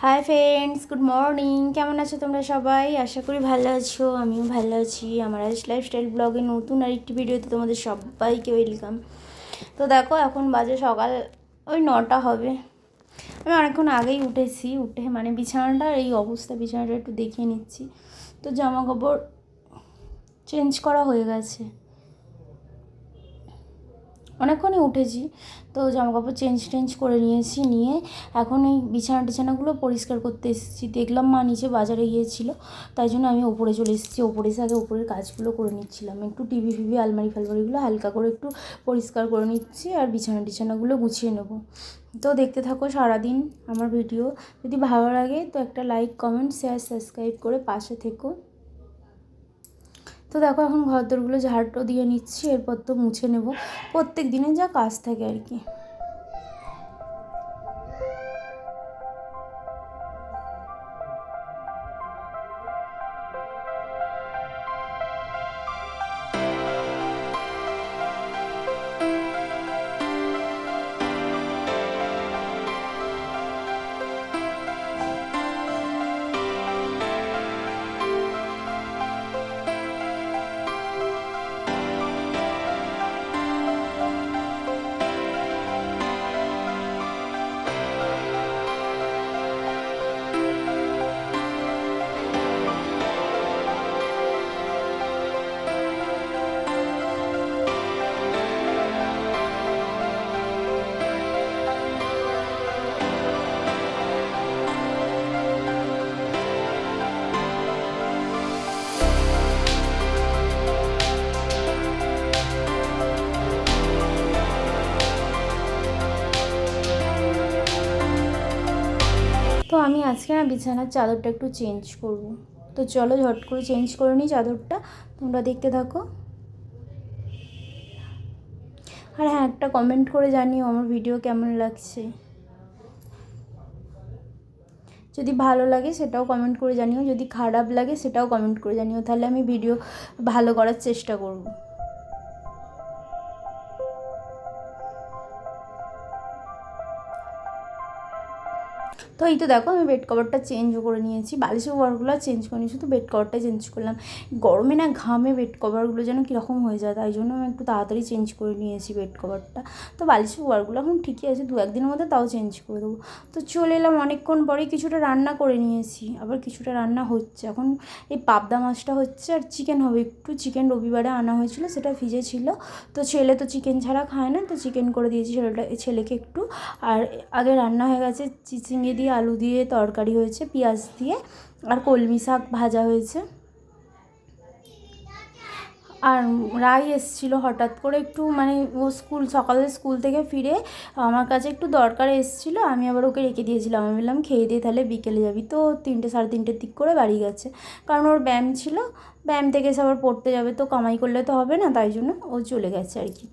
Hi friends, good morning. কেমন আছো তোমরা সবাই? আশা করি ভালো আছো, আমিও ভালো আছি। আমার আজ লাইফস্টাইল ব্লগে নতুন আরেকটি ভিডিওতে তোমাদের সবাইকে ওয়েলকাম। তো দেখো, এখন বাজে সকাল ওই 9টা হবে। আমি অনেকক্ষণ আগেই উঠেছি, উঠে মানে বিছানাটার এই অবস্থা, বিছানাটা একটু দেখিয়ে নিচ্ছি। তো জামা কাপড় চেঞ্জ করা হয়ে গেছে, অনেকক্ষণই উঠেছি। তো জামাকাপড় চেঞ্জ করে নিয়েছি, নিয়ে এখন এই বিছানাগুলো পরিষ্কার করতে এসেছি। দেখলাম মা নিচে বাজারে গিয়েছিল, তাই জন্য আমি ওপরে চলে এসেছি। ওপরে এসে আগে ওপরের কাজগুলো করে নিচ্ছিলাম, একটু টিভি আলমারি ফালমারিগুলো হালকা করে একটু পরিষ্কার করে নিচ্ছি, আর বিছানাগুলো গুছিয়ে নেব। তো দেখতে থাকো সারাদিন আমার ভিডিও। যদি ভালো লাগে তো একটা লাইক, কমেন্ট, শেয়ার, সাবস্ক্রাইব করে পাশে থেকো। তো দেখো, এখন ঘরদোরগুলো ঝাড়টো দিয়ে নিচ্ছি, এরপর তো মুছে নেব। প্রত্যেক দিনে যা কাজ থাকে আর কি। তো আমি আজকে না বিছানার চাদরটা একটু চেঞ্জ করব। তো চলো ঝট করে চেঞ্জ করে নিই চাদরটা, তোমরা দেখতে থাকো। আর হ্যাঁ, একটা কমেন্ট করে জানিও আমার ভিডিও কেমন লাগছে। যদি ভালো লাগে সেটাও কমেন্ট করে জানিও, যদি খারাপ লাগে সেটাও কমেন্ট করে জানিও, তাহলে আমি ভিডিও ভালো করার চেষ্টা করব। তো এই তো দেখো, আমি বেড কভারটা চেঞ্জও করে নিয়েছি, বালিশের কভারগুলো চেঞ্জ করিনি, শুধু বেড কভারটা চেঞ্জ করলাম। গরমে না ঘামে বেড কভারগুলো যেন কীরকম হয়ে যায়, তাই জন্য আমি একটু তাড়াতাড়ি চেঞ্জ করে নিয়েছি বেড কভারটা। তো বালিশের কভারগুলো এখন ঠিকই আছে, 2-1 দিনের মধ্যে তাও চেঞ্জ করে দেবো। তো চলে এলাম, অনেকক্ষণ পরেই কিছুটা রান্না করে নিয়েছি, আবার কিছুটা রান্না হচ্ছে এখন। এই পাবদা মাছটা হচ্ছে, আর চিকেন হবে একটু। চিকেন রবিবারে আনা হয়েছিল, সেটা ফ্রিজে ছিল। তো ছেলে তো চিকেন ছাড়া খায় না, তো চিকেন করে দিয়েছি ছেলেকে একটু। আর আগে রান্না হয়ে গেছে, চিচিঙ্গে দিয়ে আলু দিয়ে তরকারি হয়েছে, পেঁয়াজ দিয়ে, আর কলমি শাক ভাজা হয়েছে। আর রাই এসেছিলো হঠাৎ করে, একটু মানে ও সকালে স্কুল থেকে ফিরে আমার কাছে একটু দরকার এসেছিলো, আমি আবার ওকে রেখে দিয়েছিলাম। আমি বললাম খেয়ে দিয়ে তাহলে বিকেলে যাবি। তো 3টে সাড়ে 3টের দিক করে বাড়ি গেছে, কারণ ওর ব্যায়াম ছিল। ব্যায়াম থেকে এসে আবার পড়তে যাবে, তো কামাই করলে তো হবে না, তাই জন্য ও চলে গেছে আর কি।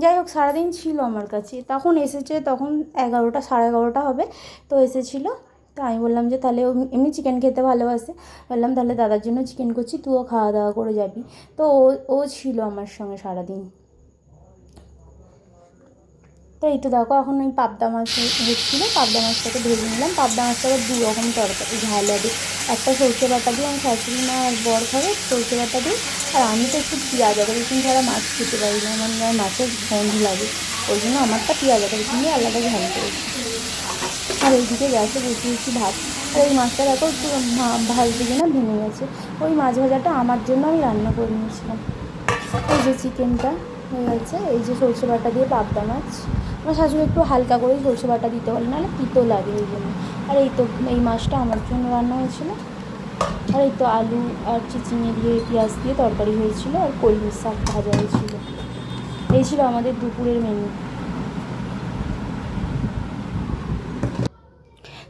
যাই হোক, সারাদিন ছিল আমার কাছে। তখন এসেছে, তখন 11টা সাড়ে 11টা হবে, তো এসেছিলো। তো আমি বললাম যে তাহলে ও এমনি চিকেন খেতে ভালোবাসে, বললাম তাহলে দাদার জন্য চিকেন করছি, তুইও খাওয়া দাওয়া করে যাবি। তো ও ছিল আমার সঙ্গে সারাদিন। তো এই তো দেখো, এখন ওই পাবদা মাছ হচ্ছিলো, পাবদা মাছটাকে ভেজে নিলাম। পাবদা মাছটা আবার 2 রকম তরকারি ঝাল হবে, একটা সরষে বাটা দিয়ে, আমার শাশুড়ি মা আর বর খাবে সরষে বাটা দিয়ে, আর আমি তো একটু পেঁয়াজ আদা রসুন ছাড়া মাছ খেতে পারি না, আমার মাছের গন্ধ লাগে, ওই জন্য আমারটা পেঁয়াজ আদা রসুন দিয়ে আলাদা ঝাল করেছি। আর এইদিকে গ্যাসে বসিয়েছি ভাত। আর এই মাছটা দেখো একটু ভাজতে গিয়ে না ভেঙে গেছে। ওই মাছ ভাজাটা আমার জন্য আমি রান্না করে নিয়েছিলাম। এই যে চিকেনটা হয়ে গেছে, এই যে সরষে বাটা দিয়ে পাবদা মাছ। আমার শাশুড়ি একটু হালকা করে সরষে বাটা দিতে বলে, নাহলে তিতো লাগে ওই জন্য। আর এই তো এই মাছটা আমার জন্য রান্না হয়েছিল। আর এই তো আলু আর চিচিঙে দিয়ে পেঁয়াজ দিয়ে তরকারি হয়েছিল, আর কলমি শাক ভাজা হয়েছিল। এই ছিল আমাদের দুপুরের মেনু।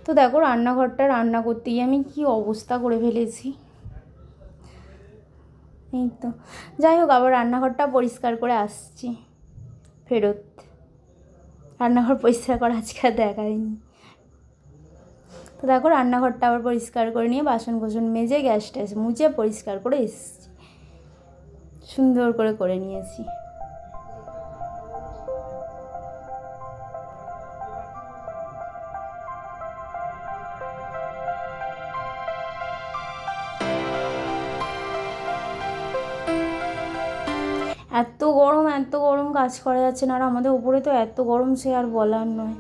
তো দেখো, রান্নাঘরটা রান্না করতে গিয়ে আমি কী অবস্থা করে ফেলেছি। এই তো, যাই হোক, আবার রান্নাঘরটা পরিষ্কার করে আসছি ফেরত। রান্নাঘর পরিষ্কার করা আজকে আর দেখায়নি। তো দেখো, রান্নাঘরটা আবার পরিষ্কার করে নিয়ে বাসন কোসন মেজে গ্যাস ট্যাস মুছে পরিষ্কার করে এসেছি, সুন্দর করে নিয়েছি। এত গরম কাজ করা যাচ্ছে না। আর আমাদের ওপরে তো এত গরম, সে আর বলার নয়।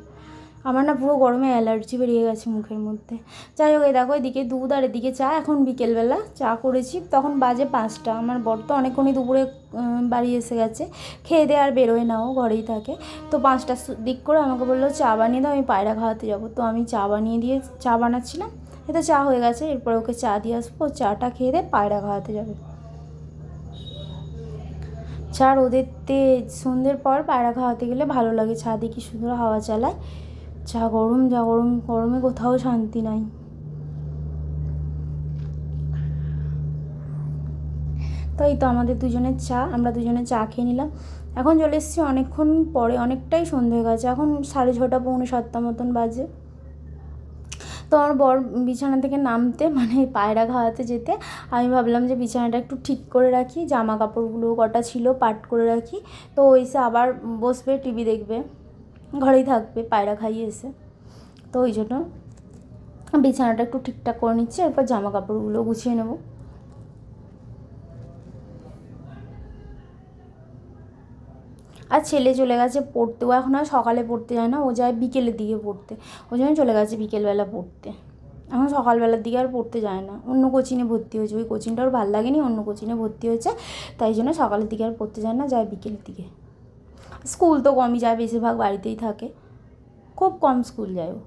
আমার না পুরো গরমে অ্যালার্জি বেরিয়ে গেছে মুখের মধ্যে। যাই হোক, এই দেখো এদিকে দুধ আর এদিকে চা। এখন বিকেলবেলা চা করেছি, তখন বাজে 5টা। আমার বর তো অনেকক্ষণই দুপুরে বাড়ি এসে গেছে, খেয়ে দিয়ে আর বেরোয় না, ও ঘরেই থাকে। তো 5টার দিক করে আমাকে বললো চা বানিয়ে দাও, আমি পায়রা খাওয়াতে যাবো। তো আমি চা বানাচ্ছিলাম, এতে চা হয়ে গেছে। এরপর ওকে চা দিয়ে আসবো, চাটা খেয়ে দিয়ে পায়রা খাওয়াতে যাবে। চা রোদের তেজ, সন্ধ্যের পর পায়রা খাওয়াতে গেলে ভালো লাগে। ছাদে কি সুন্দর হাওয়া চালায়। যা গরম, গরমে কোথাও শান্তি নাই। তো এই তো আমাদের দুজনের চা, আমরা দুজনে চা খেয়ে নিলাম। এখন চলে এসেছি অনেকক্ষণ পরে, অনেকটাই সন্ধে হয়ে গেছে। এখন 6:30 পৌনে 7টা মতন বাজে। তো আমার বর বিছানা থেকে নামতে, মানে পায়রা খাওয়াতে যেতে, আমি ভাবলাম যে বিছানাটা একটু ঠিক করে রাখি, জামা কাপড়গুলো কটা ছিল পাট করে রাখি। তো এসে আবার বসবে, টিভি দেখবে, ঘরেই থাকবে পায়রা খাইয়ে এসে। তো ওই জন্য বিছানাটা একটু ঠিকঠাক করে নিচ্ছি, এরপর জামা কাপড়গুলো গুছিয়ে নেব। আর ছেলে চলে গেছে পড়তে, ও এখন আর সকালে পড়তে যায় না, ও যায় বিকেলের দিকে পড়তে। ওই জন্য চলে গেছে বিকেলবেলা পড়তে। এখন সকালবেলার দিকে আর পড়তে যায় না, অন্য কোচিংয়ে ভর্তি হয়েছে। ওই কোচিংটা ওর ভালো লাগেনি, অন্য কোচিংয়ে ভর্তি হয়েছে, তাই জন্য সকালের দিকে আর পড়তে যায় না, যায় বিকেলের দিকে। স্কুল তো কমই যায়, বেশিরভাগ বাড়িতেই থাকে, খুব কম স্কুল যায় ও।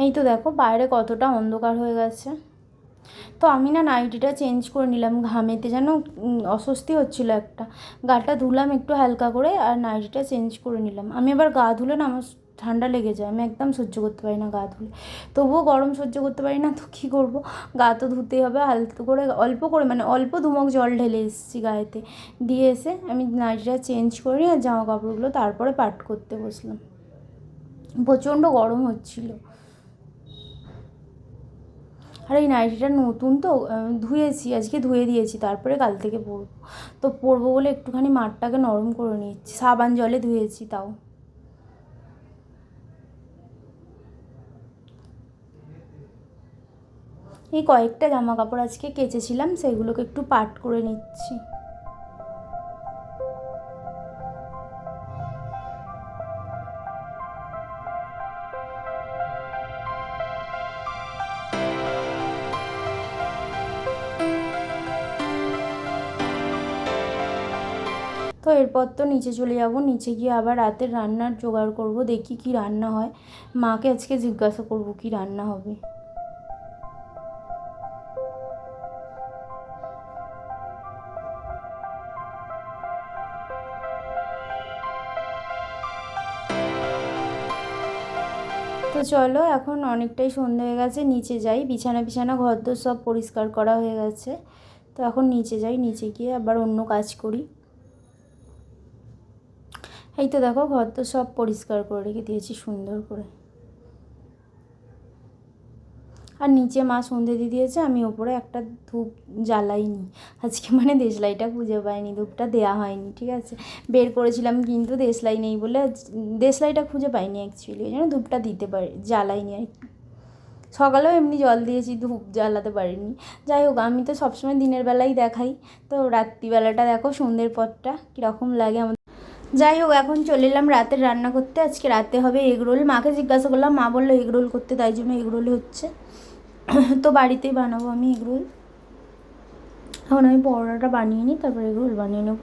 এই তো দেখো বাইরে কতটা অন্ধকার হয়ে গেছে। তো আমি না নাইটিটা চেঞ্জ করে নিলাম, ঘামেতে যেন অস্বস্তি হচ্ছিলো একটা। গাটা ধুলাম একটু হালকা করে, আর নাইটিটা চেঞ্জ করে নিলাম। আমি আবার গা ধুলে না আমার ঠান্ডা লেগে যায়, আমি একদম সহ্য করতে পারি না গা ধুলে। তবুও গরম সহ্য করতে পারি না, তো কী করবো, গা তো ধুতেই হবে। হালকা করে অল্প করে, মানে অল্প ধুমক জল ঢেলে এসেছি গায়েতে, দিয়ে এসে আমি নাইটিটা চেঞ্জ করে নিই আর জামা কাপড়গুলো তারপরে পাট করতে বসলাম। প্রচণ্ড গরম হচ্ছিলো। আর এই নাইটিটা নতুন তো, ধুয়েছি, আজকে ধুয়ে দিয়েছি, তারপরে কাল থেকে পরবো। তো পরবো বলে একটুখানি মাঠটাকে নরম করে নিচ্ছি, সাবান জলে ধুয়েছি তাও। এই কয়েকটা জামা কাপড় আজকে কেচেছিলাম, সেগুলোকে একটু পাট করে নিচ্ছি। তো এরপর তো নিচে চলে যাব, নিচে গিয়ে আবার রাতের রান্নার জোগাড় করব, দেখি কি রান্না হয়। মাকে আজকে জিজ্ঞাসা করব কি রান্না হবে। তো চলো, এখন অনেকটাই সন্ধে হয়ে গেছে, নিচে যাই। বিছানা ঘরদোর সব পরিষ্কার করা হয়ে গেছে। তো এখন নিচে যাই, নিচে গিয়ে আবার অন্য কাজ করি। এই তো দেখো ঘর তো সব পরিষ্কার করে রেখে দিয়েছি সুন্দর করে। আর নিচে মা সন্ধে দিয়ে দিয়েছে, আমি ওপরে একটা ধূপ জ্বালাইনি আজকে, মানে দেশলাইটা খুঁজে পাইনি, ধূপটা দেওয়া হয়নি, ঠিক আছে। বের করেছিলাম কিন্তু দেশলাই নেই বলে, দেশলাইটা খুঁজে পাইনি অ্যাকচুয়ালি, ওই জন্য ধূপটা জ্বালাইনি আর কি। সকালেও এমনি জল দিয়েছি, ধূপ জ্বালাতে পারিনি। যাই হোক, আমি তো সবসময় দিনের বেলাই দেখাই, তো রাত্রিবেলাটা দেখো সন্ধ্যের পরটা কীরকম লাগে আমার। যাই হোক, এখন চলে এলাম রাতের রান্না করতে। আজকে রাতে হবে এগরোল। মাকে জিজ্ঞাসা করলাম, মা বললো এগরোল করতে, তাই জন্য এগরোলই হচ্ছে। তো বাড়িতেই বানাবো আমি এগরোল। এখন আমি পরোটাটা বানিয়ে নিই, তারপর এগরোল বানিয়ে নেব।